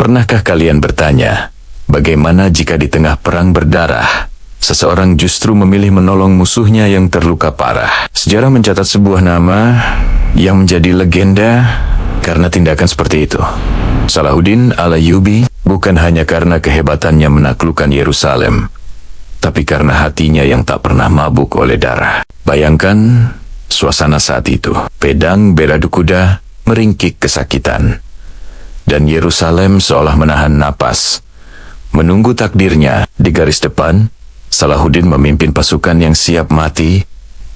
Pernahkah kalian bertanya, bagaimana jika di tengah perang berdarah, seseorang justru memilih menolong musuhnya yang terluka parah? Sejarah mencatat sebuah nama yang menjadi legenda karena tindakan seperti itu. Salahuddin al-Ayyubi bukan hanya karena kehebatannya menaklukkan Yerusalem, tapi karena hatinya yang tak pernah mabuk oleh darah. Bayangkan suasana saat itu. Pedang beradu kuda meringkik kesakitan, dan Yerusalem seolah menahan napas, menunggu takdirnya. Di garis depan, Salahuddin memimpin pasukan yang siap mati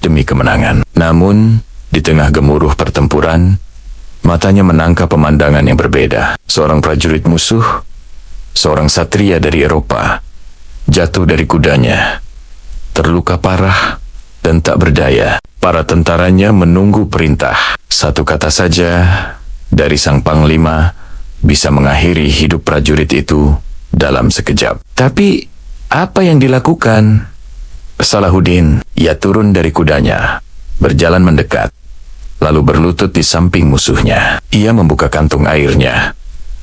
demi kemenangan. Namun, di tengah gemuruh pertempuran, matanya menangkap pemandangan yang berbeda. Seorang prajurit musuh, seorang satria dari Eropa, jatuh dari kudanya, terluka parah dan tak berdaya. Para tentaranya menunggu perintah. Satu kata saja dari sang panglima bisa mengakhiri hidup prajurit itu dalam sekejap. Tapi, apa yang dilakukan Salahuddin? Ia turun dari kudanya, berjalan mendekat, lalu berlutut di samping musuhnya. Ia membuka kantung airnya,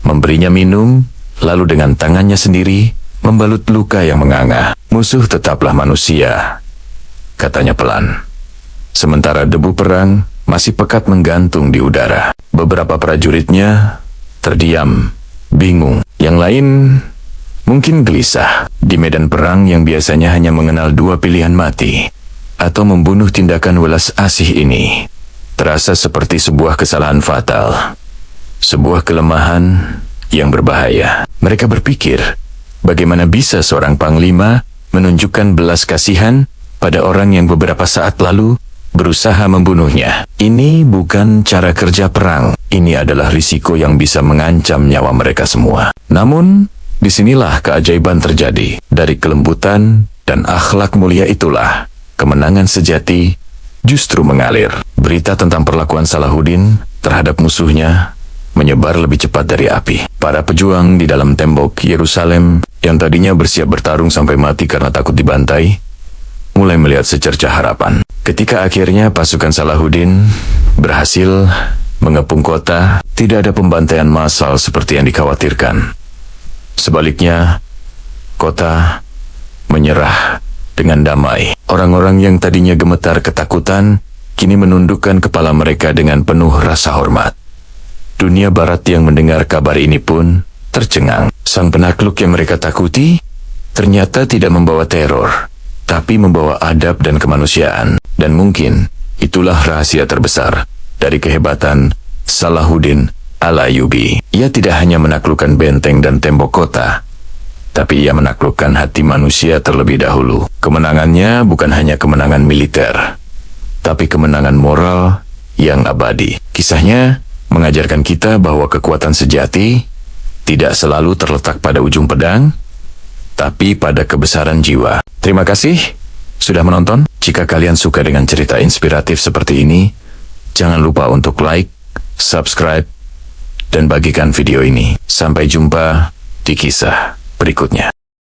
memberinya minum, lalu dengan tangannya sendiri membalut luka yang menganga. Musuh tetaplah manusia, katanya pelan. Sementara debu perang masih pekat menggantung di udara. Beberapa prajuritnya terdiam, bingung. Yang lain mungkin gelisah. Di medan perang yang biasanya hanya mengenal dua pilihan mati atau membunuh, tindakan welas asih ini terasa seperti sebuah kesalahan fatal, sebuah kelemahan yang berbahaya. Mereka berpikir, bagaimana bisa seorang panglima menunjukkan belas kasihan pada orang yang beberapa saat lalu berusaha membunuhnya. Ini bukan cara kerja perang. Ini adalah risiko yang bisa mengancam nyawa mereka semua. Namun, disinilah keajaiban terjadi. Dari kelembutan dan akhlak mulia itulah kemenangan sejati justru mengalir. Berita tentang perlakuan Salahuddin terhadap musuhnya menyebar lebih cepat dari api. Para pejuang di dalam tembok Yerusalem yang tadinya bersiap bertarung sampai mati karena takut dibantai, mulai melihat secercah harapan. Ketika akhirnya pasukan Salahuddin berhasil mengepung kota, tidak ada pembantaian massal seperti yang dikhawatirkan. Sebaliknya, kota menyerah dengan damai. Orang-orang yang tadinya gemetar ketakutan, kini menundukkan kepala mereka dengan penuh rasa hormat. Dunia barat yang mendengar kabar ini pun tercengang. Sang penakluk yang mereka takuti ternyata tidak membawa teror, tapi membawa adab dan kemanusiaan. Dan mungkin itulah rahasia terbesar dari kehebatan Salahuddin al-Ayyubi. Ia tidak hanya menaklukkan benteng dan tembok kota, tapi ia menaklukkan hati manusia terlebih dahulu. Kemenangannya bukan hanya kemenangan militer, tapi kemenangan moral yang abadi. Kisahnya mengajarkan kita bahwa kekuatan sejati tidak selalu terletak pada ujung pedang, tapi pada kebesaran jiwa. Terima kasih sudah menonton. Jika kalian suka dengan cerita inspiratif seperti ini, jangan lupa untuk like, subscribe, dan bagikan video ini. Sampai jumpa di kisah berikutnya.